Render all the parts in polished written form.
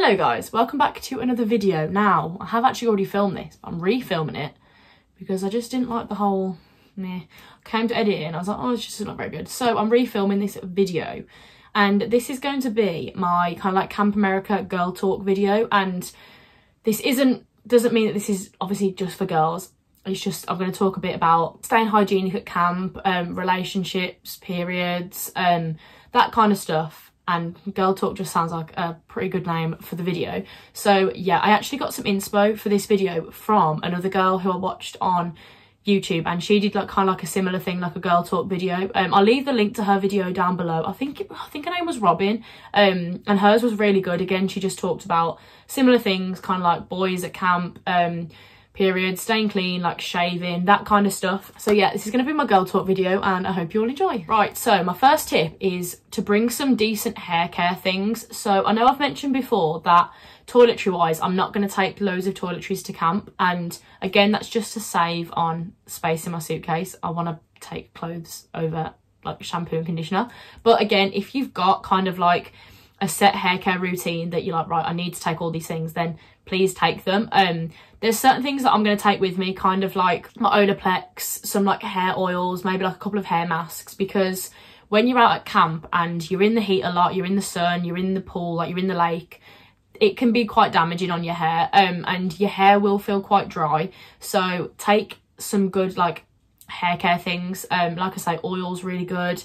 Hello guys, welcome back to another video. Now, I have actually already filmed this, but I'm refilming it because I just didn't like the whole meh. Came to edit it and I was like, oh, it's just not very good. So I'm refilming this video and this is going to be my kind of like Camp America girl talk video, and this doesn't mean that this is obviously just for girls. It's just, I'm going to talk a bit about staying hygienic at camp, relationships, periods, that kind of stuff. And girl talk just sounds like a pretty good name for the video. So yeah, I actually got some inspo for this video from another girl who I watched on YouTube, and she did like kind of like a similar thing, like a girl talk video. I'll leave the link to her video down below. I think her name was Robin, and hers was really good. Again, she just talked about similar things, kind of like boys at camp, periods, staying clean, like shaving, that kind of stuff. So yeah, this is going to be my girl talk video and I hope you all enjoy. Right, so my first tip is to bring some decent hair care things. So I know I've mentioned before that toiletry wise, I'm not going to take loads of toiletries to camp, and again, that's just to save on space in my suitcase. I want to take clothes over like shampoo and conditioner. But again, if you've got kind of like a set hair care routine that you're like, right, I need to take all these things, then please take them. There's certain things that I'm going to take with me, kind of like my Olaplex, some like hair oils, maybe like a couple of hair masks, because when you're out at camp and you're in the heat a lot, you're in the sun, you're in the pool, like you're in the lake, it can be quite damaging on your hair, and your hair will feel quite dry. So take some good like hair care things, like I say, oil's really good,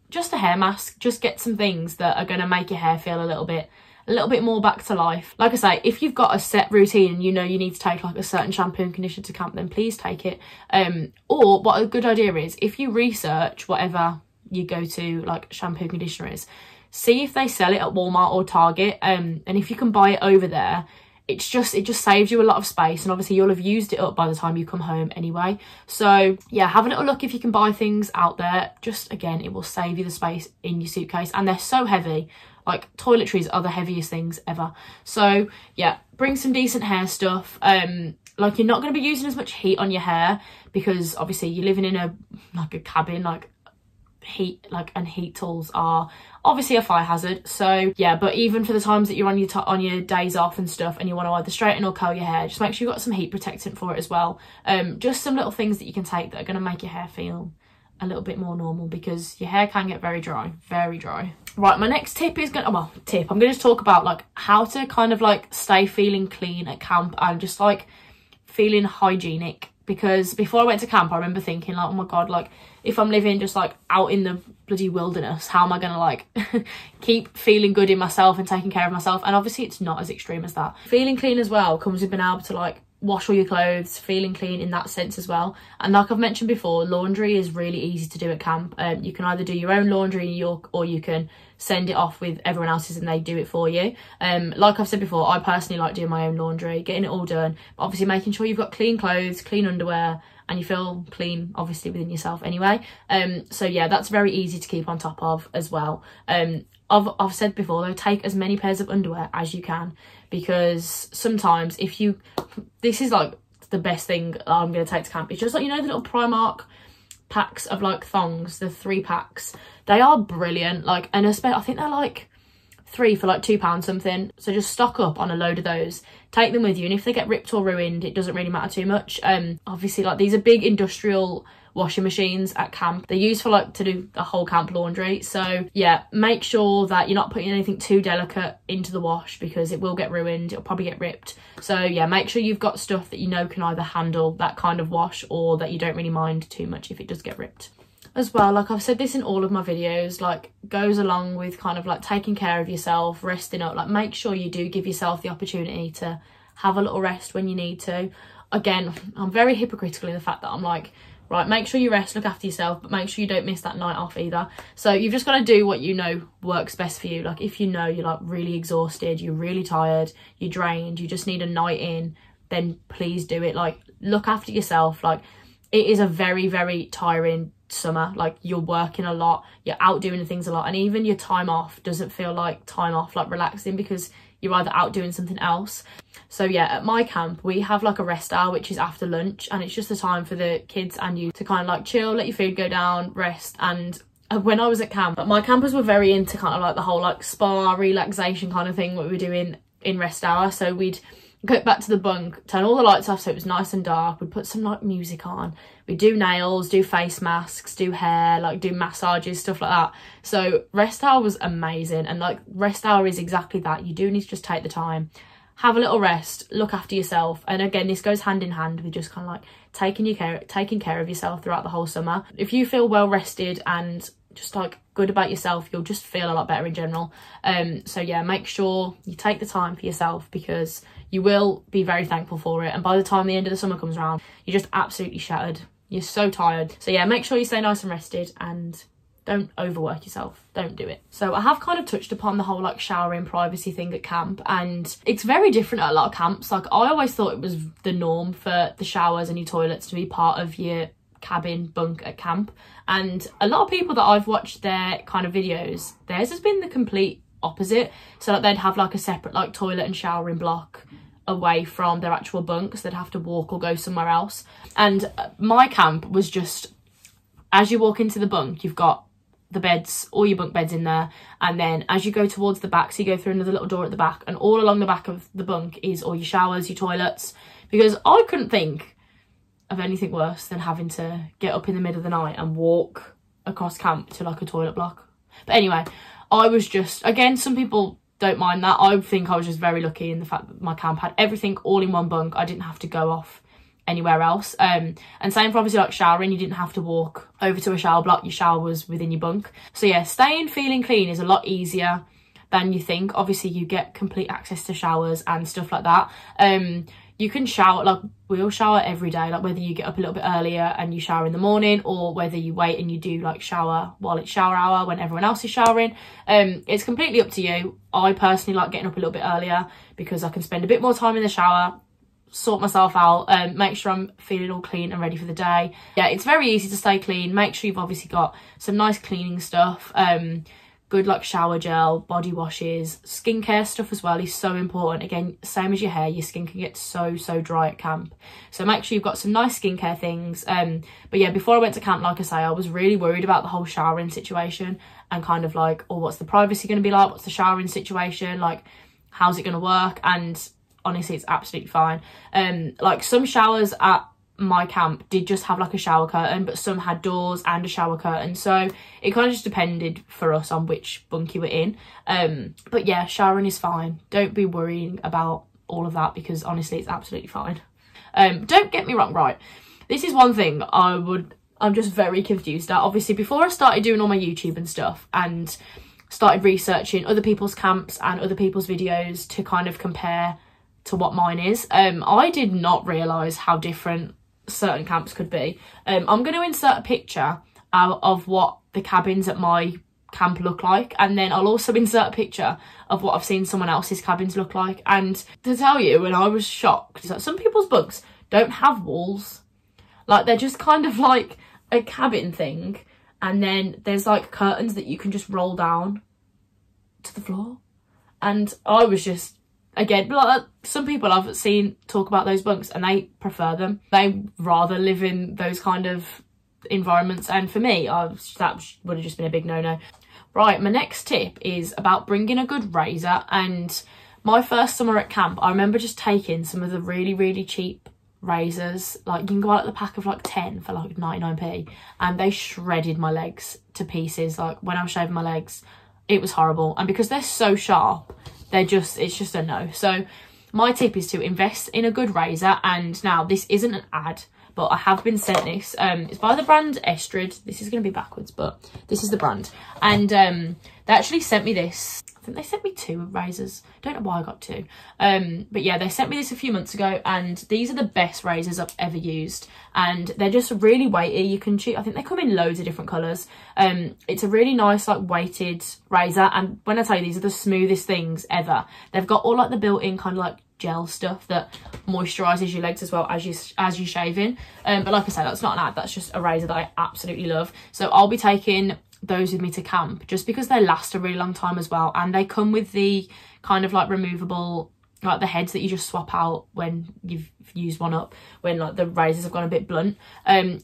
just a hair mask. Just get some things that are going to make your hair feel a little bit more back to life. Like I say, if you've got a set routine and you know you need to take like a certain shampoo and conditioner to camp, then please take it. Or what a good idea is, if you research whatever you go to like shampoo conditioner is, see if they sell it at Walmart or Target, and if you can buy it over there, it just saves you a lot of space, and obviously you'll have used it up by the time you come home anyway. So yeah, have a little look if you can buy things out there. Just again, it will save you the space in your suitcase, and they're so heavy. Like toiletries are the heaviest things ever. So yeah, bring some decent hair stuff. Like you're not going to be using as much heat on your hair because obviously you're living in a cabin, like heat, and heat tools are obviously a fire hazard. So yeah, but even for the times that you're on your days off and stuff and you want to either straighten or curl your hair, just make sure you've got some heat protectant for it as well. Just some little things that you can take that are going to make your hair feel a little bit more normal, because your hair can get very dry. Right, my next tip is I'm going to just talk about like how to kind of like stay feeling clean at camp and just like feeling hygienic. Because before I went to camp, I remember thinking like, oh my god, like if I'm living just like out in the bloody wilderness, how am I gonna like keep feeling good in myself and taking care of myself? And obviously it's not as extreme as that. Feeling clean as well comes with being able to like wash all your clothes, feeling clean in that sense as well. And like I've mentioned before, laundry is really easy to do at camp. You can either do your own laundry or you can send it off with everyone else's and they do it for you. Like I've said before, I personally like doing my own laundry, getting it all done, but obviously making sure you've got clean clothes, clean underwear, and you feel clean obviously within yourself anyway. So yeah, that's very easy to keep on top of as well. I've said before though, take as many pairs of underwear as you can, because sometimes this is like the best thing I'm going to take to camp. It's just like, you know, the little Primark packs of like thongs, the 3 packs, they are brilliant. Like, and I think they're like 3 for like £2 something. So just stock up on a load of those, take them with you, and if they get ripped or ruined, it doesn't really matter too much. Obviously like these are big industrial washing machines at camp. They're used for like to do the whole camp laundry. So yeah, make sure that you're not putting anything too delicate into the wash, because it will get ruined, it'll probably get ripped. So yeah, make sure you've got stuff that you know can either handle that kind of wash, or that you don't really mind too much if it does get ripped. As well, like I've said this in all of my videos, like goes along with kind of like taking care of yourself, resting up. Like make sure you do give yourself the opportunity to have a little rest when you need to. Again, I'm very hypocritical in the fact that I'm like, right, make sure you rest, look after yourself, but make sure you don't miss that night off either. So you've just got to do what you know works best for you. Like if you know you're like really exhausted, you're really tired, you're drained, you just need a night in, then please do it. Like look after yourself. Like it is a very, very tiring summer. Like you're working a lot, you're out doing things a lot, and even your time off doesn't feel like time off, like relaxing, because you're either out doing something else. So yeah, at my camp we have like a rest hour, which is after lunch, and it's just a time for the kids and you to kind of like chill, let your food go down, rest. And when I was at camp, my campers were very into kind of like the whole like spa relaxation kind of thing what we were doing in rest hour. So we'd go back to the bunk, turn all the lights off so it was nice and dark, we'd put some like music on, we'd do nails, do face masks, do hair, like do massages, stuff like that. So rest hour was amazing, and like rest hour is exactly that. You do need to just take the time, have a little rest, look after yourself. And again, this goes hand in hand with just kind of like taking care of yourself throughout the whole summer. If you feel well rested and just like good about yourself, you'll just feel a lot better in general. So yeah, make sure you take the time for yourself, because you will be very thankful for it. And by the time the end of the summer comes around, you're just absolutely shattered. You're so tired. So yeah, make sure you stay nice and rested, and don't overwork yourself. Don't do it. So I have kind of touched upon the whole like showering privacy thing at camp, and it's very different at a lot of camps. Like I always thought it was the norm for the showers and your toilets to be part of your cabin bunk at camp, and a lot of people that I've watched their kind of videos, theirs has been the complete opposite. So like they'd have like a separate like toilet and showering block away from their actual bunks. They'd have to walk or go somewhere else. And my camp was just, as you walk into the bunk, you've got the beds, all your bunk beds in there, and then as you go towards the back, so you go through another little door at the back, and all along the back of the bunk is all your showers, your toilets, because I couldn't think of anything worse than having to get up in the middle of the night and walk across camp to like a toilet block. But anyway, I was just, again, some people don't mind that. I think I was just very lucky in the fact that my camp had everything all in one bunk. I didn't have to go off anywhere else. And same for obviously like showering, you didn't have to walk over to a shower block, your shower was within your bunk. So yeah, staying feeling clean is a lot easier than you think. Obviously you get complete access to showers and stuff like that. You can shower, like we all shower every day, like whether you get up a little bit earlier and you shower in the morning, or whether you wait and you do like shower while it's shower hour when everyone else is showering. It's completely up to you. I personally like getting up a little bit earlier because I can spend a bit more time in the shower, sort myself out, make sure I'm feeling all clean and ready for the day. Yeah, it's very easy to stay clean. Make sure you've obviously got some nice cleaning stuff, good like shower gel, body washes, skincare stuff as well is so important. Again, same as your hair, your skin can get so dry at camp, so make sure you've got some nice skincare things. But yeah, before I went to camp, like I say, I was really worried about the whole showering situation, and kind of like, oh, what's the privacy going to be like, what's the showering situation like, how's it going to work? And honestly, it's absolutely fine. Like some showers at my camp did just have like a shower curtain, but some had doors and a shower curtain, so it kind of just depended for us on which bunk you were in. But yeah, showering is fine. Don't be worrying about all of that, because honestly it's absolutely fine. Don't get me wrong, right, this is one thing I'm just very confused at. Obviously before I started doing all my YouTube and stuff and started researching other people's camps and other people's videos to kind of compare to what mine is, I did not realise how different certain camps could be. I'm going to insert a picture of what the cabins at my camp look like, and then I'll also insert a picture of what I've seen someone else's cabins look like. And to tell you, when I was shocked, like some people's bunks don't have walls, like they're just kind of like a cabin thing, and then there's like curtains that you can just roll down to the floor. And I was just, again, like some people I've seen talk about those bunks and they prefer them. They rather live in those kind of environments, and for me, that would have just been a big no-no. Right, my next tip is about bringing a good razor. And my first summer at camp, I remember just taking some of the really cheap razors. Like you can go out at the pack of like 10 for like 99p, and they shredded my legs to pieces. Like when I was shaving my legs, it was horrible. And because they're so sharp, it's just a no. So my tip is to invest in a good razor. And now this isn't an ad, but I have been sent this. It's by the brand Estrid. This is going to be backwards, but this is the brand. And they actually sent me this. I think they sent me 2 razors. Don't know why I got 2. But yeah, they sent me this a few months ago, and these are the best razors I've ever used. And they're just really weighty. You can choose, I think they come in loads of different colours. It's a really nice like weighted razor, and when I tell you, these are the smoothest things ever. They've got all like the built-in kind of like gel stuff that moisturises your legs as well as you shaving. But like I said, that's not an ad, that's just a razor that I absolutely love. So I'll be taking those with me to camp just because they last a really long time as well, and they come with the kind of like removable, like the heads that you just swap out when you've used one up, when like the razors have gone a bit blunt.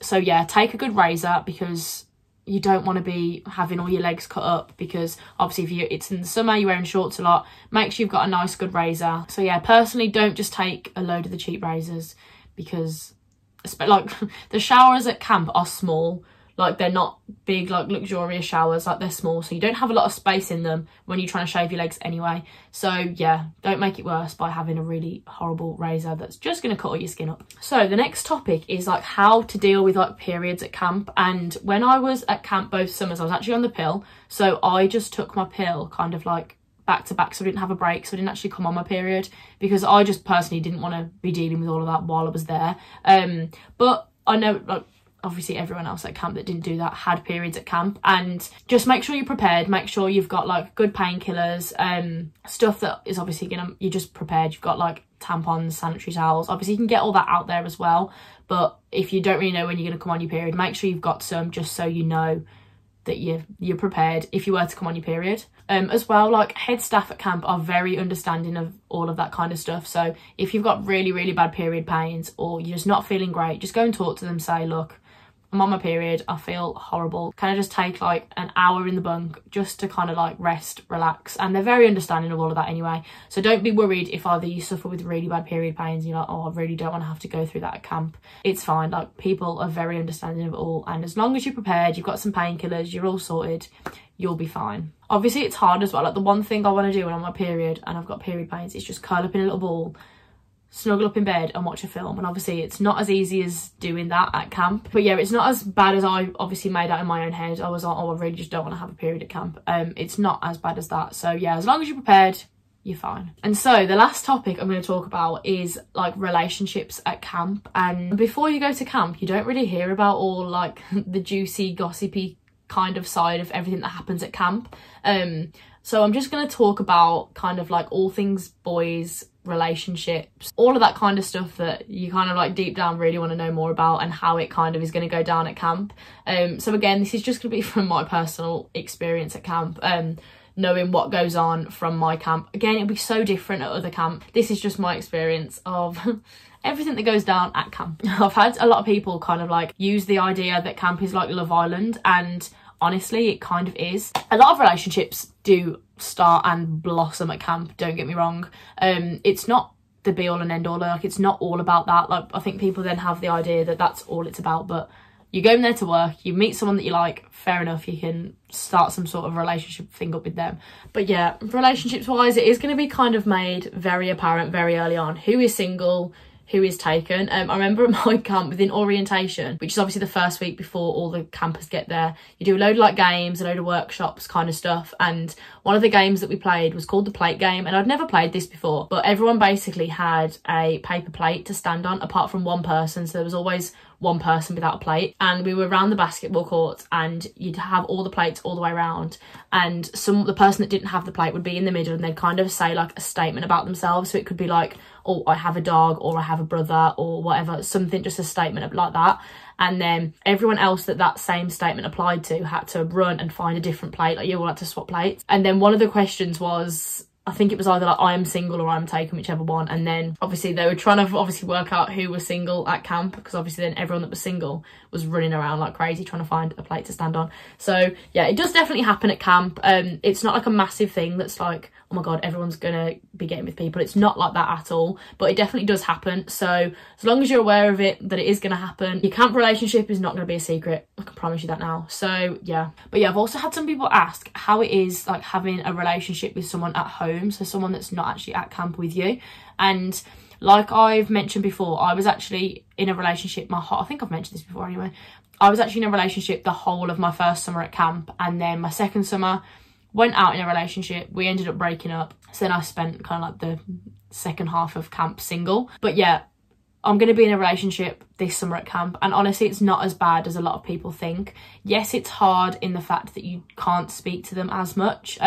So yeah, take a good razor, because you don't want to be having all your legs cut up, because obviously if it's in the summer, you're wearing shorts a lot. Make sure you've got a nice good razor. So yeah, personally, don't just take a load of the cheap razors, because like the showers at camp are small. Like, they're not big, like, luxurious showers. Like, they're small, so you don't have a lot of space in them when you're trying to shave your legs anyway. So yeah, don't make it worse by having a really horrible razor that's just going to cut all your skin up. So the next topic is like how to deal with like periods at camp. And when I was at camp both summers, I was actually on the pill, so I just took my pill kind of like back to back, so I didn't have a break, so I didn't actually come on my period, because I just personally didn't want to be dealing with all of that while I was there. But I know, like, obviously everyone else at camp that didn't do that had periods at camp, and just make sure you're prepared. Make sure you've got like good painkillers, stuff that is obviously you're just prepared. You've got like tampons, sanitary towels. Obviously you can get all that out there as well, but if you don't really know when you're going to come on your period, make sure you've got some, just so you know that you're prepared if you were to come on your period. As well, like, head staff at camp are very understanding of all of that kind of stuff. So if you've got really, really bad period pains, or you're just not feeling great, just go and talk to them. Say, look, I'm on my period, I feel horrible. Can I just take like an hour in the bunk just to kind of like rest, relax? And they're very understanding of all of that anyway. So don't be worried if either you suffer with really bad period pains and you're like, oh, I really don't want to have to go through that at camp. It's fine. Like, people are very understanding of it all. And as long as you're prepared, you've got some painkillers, you're all sorted, you'll be fine. Obviously it's hard as well. Like, the one thing I want to do when I'm on my period and I've got period pains is just curl up in a little ball, snuggle up in bed and watch a film. And obviously it's not as easy as doing that at camp, but yeah, it's not as bad as I obviously made out in my own head. I was like, oh, I really just don't want to have a period at camp. It's not as bad as that. So yeah, as long as you're prepared, you're fine. And so the last topic I'm going to talk about is like relationships at camp. And before you go to camp, you don't really hear about all like the juicy, gossipy kind of side of everything that happens at camp. So I'm just going to talk about kind of like all things boys, relationships, all of that kind of stuff that you kind of like deep down really want to know more about, and how it kind of is going to go down at camp. So again, this is just going to be from my personal experience at camp, knowing what goes on from my camp. Again, it'll be so different at other camp. This is just my experience of everything that goes down at camp. I've had a lot of people kind of like use the idea that camp is like Love Island, and honestly it kind of is. A lot of relationships do start and blossom at camp, don't get me wrong. It's not the be all and end all. Like, it's not all about that. Like, I think people then have the idea that that's all it's about, but you go in there to work, you meet someone that you like, fair enough, you can start some sort of relationship thing up with them. But yeah, relationships wise, it is going to be kind of made very apparent very early on who is single, who is taken. I remember at my camp within orientation, which is obviously the first week before all the campers get there, you do a load of like games, a load of workshops kind of stuff. And one of the games that we played was called the plate game, and I'd never played this before, but everyone basically had a paper plate to stand on apart from one person. So there was always one person without a plate, and we were around the basketball court, and you'd have all the plates all the way around, and the person that didn't have the plate would be in the middle, and they'd kind of say like a statement about themselves. So it could be like, oh, I have a dog, or I have a brother, or whatever, something, just a statement like that. And then everyone else that same statement applied to had to run and find a different plate. Like, you all had to swap plates. And then one of the questions was, I think it was either like I am single or I'm taken, whichever one. And then obviously they were trying to obviously work out who was single at camp, because obviously then everyone that was single was running around like crazy trying to find a plate to stand on. So yeah, it does definitely happen at camp. It's not like a massive thing that's like, oh my god, everyone's gonna be getting with people. It's not like that at all, but it definitely does happen. So as long as you're aware of it, that it is gonna happen, your camp relationship is not gonna be a secret. I can promise you that now. So yeah, but yeah, I've also had some people ask how it is like having a relationship with someone at home, so someone that's not actually at camp with you. And like I've mentioned before, I was actually in a relationship I think I've mentioned this before anyway. I was actually in a relationship the whole of my first summer at camp, and then my second summer went out in a relationship. We ended up breaking up, so then I spent kind of like the second half of camp single. But yeah, I'm going to be in a relationship this summer at camp, and honestly it's not as bad as a lot of people think. Yes, it's hard in the fact that you can't speak to them as much,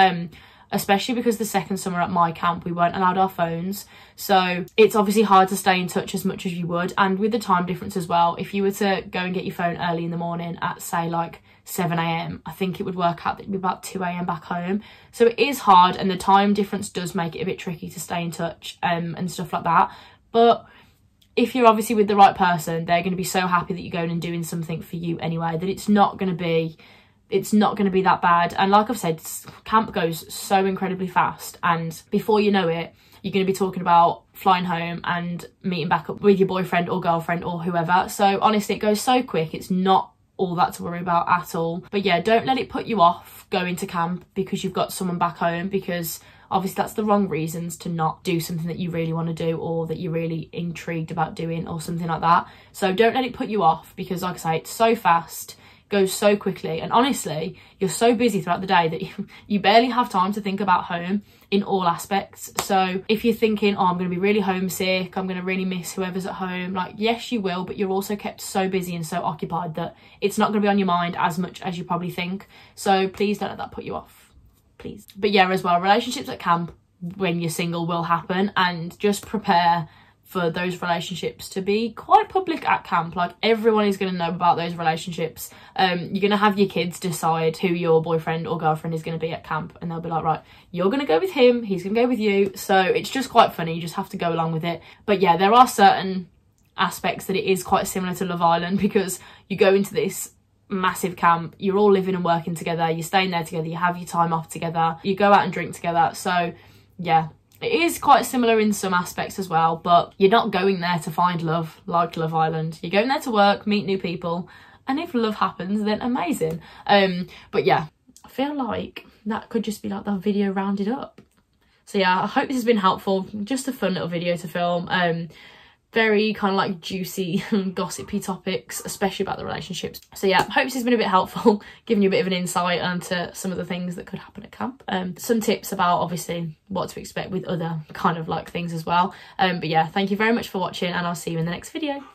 especially because the second summer at my camp we weren't allowed our phones, so it's obviously hard to stay in touch as much as you would. And with the time difference as well, if you were to go and get your phone early in the morning at say like 7 AM, I think it would work out that it'd be about 2 AM back home. So it is hard, and the time difference does make it a bit tricky to stay in touch and stuff like that. But if you're obviously with the right person, they're going to be so happy that you're going and doing something for you anyway, that it's not going to be it's not going to be that bad. And like I've said, camp goes so incredibly fast, and before you know it, you're going to be talking about flying home and meeting back up with your boyfriend or girlfriend or whoever. So honestly, it goes so quick. It's not all that to worry about at all. But yeah, don't let it put you off going to camp because you've got someone back home, because obviously that's the wrong reasons to not do something that you really want to do or that you're really intrigued about doing or something like that. So don't let it put you off, because like I say, it's so fast, goes so quickly, and honestly you're so busy throughout the day that you barely have time to think about home in all aspects. So if you're thinking, oh, I'm going to be really homesick, I'm going to really miss whoever's at home, like, yes you will, but you're also kept so busy and so occupied that it's not going to be on your mind as much as you probably think. So please don't let that put you off, please. But yeah, as well, relationships at camp when you're single will happen, and just prepare for those relationships to be quite public at camp. Like, everyone is going to know about those relationships. You're going to have your kids decide who your boyfriend or girlfriend is going to be at camp, and they'll be like, right, you're going to go with him, he's going to go with you. So it's just quite funny, you just have to go along with it. But yeah, there are certain aspects that it is quite similar to Love Island, because you go into this massive camp, you're all living and working together, you're staying there together, you have your time off together, you go out and drink together. So yeah, it is quite similar in some aspects as well, but you're not going there to find love like Love Island. You're going there to work, meet new people, and if love happens, then amazing. But yeah, I feel like that could just be like that video rounded up. So yeah, I hope this has been helpful. Just a fun little video to film. Very kind of like juicy gossipy topics, especially about the relationships. So yeah, hope this has been a bit helpful, giving you a bit of an insight into some of the things that could happen at camp. Some tips about obviously what to expect with other kind of like things as well. But yeah, thank you very much for watching, and I'll see you in the next video.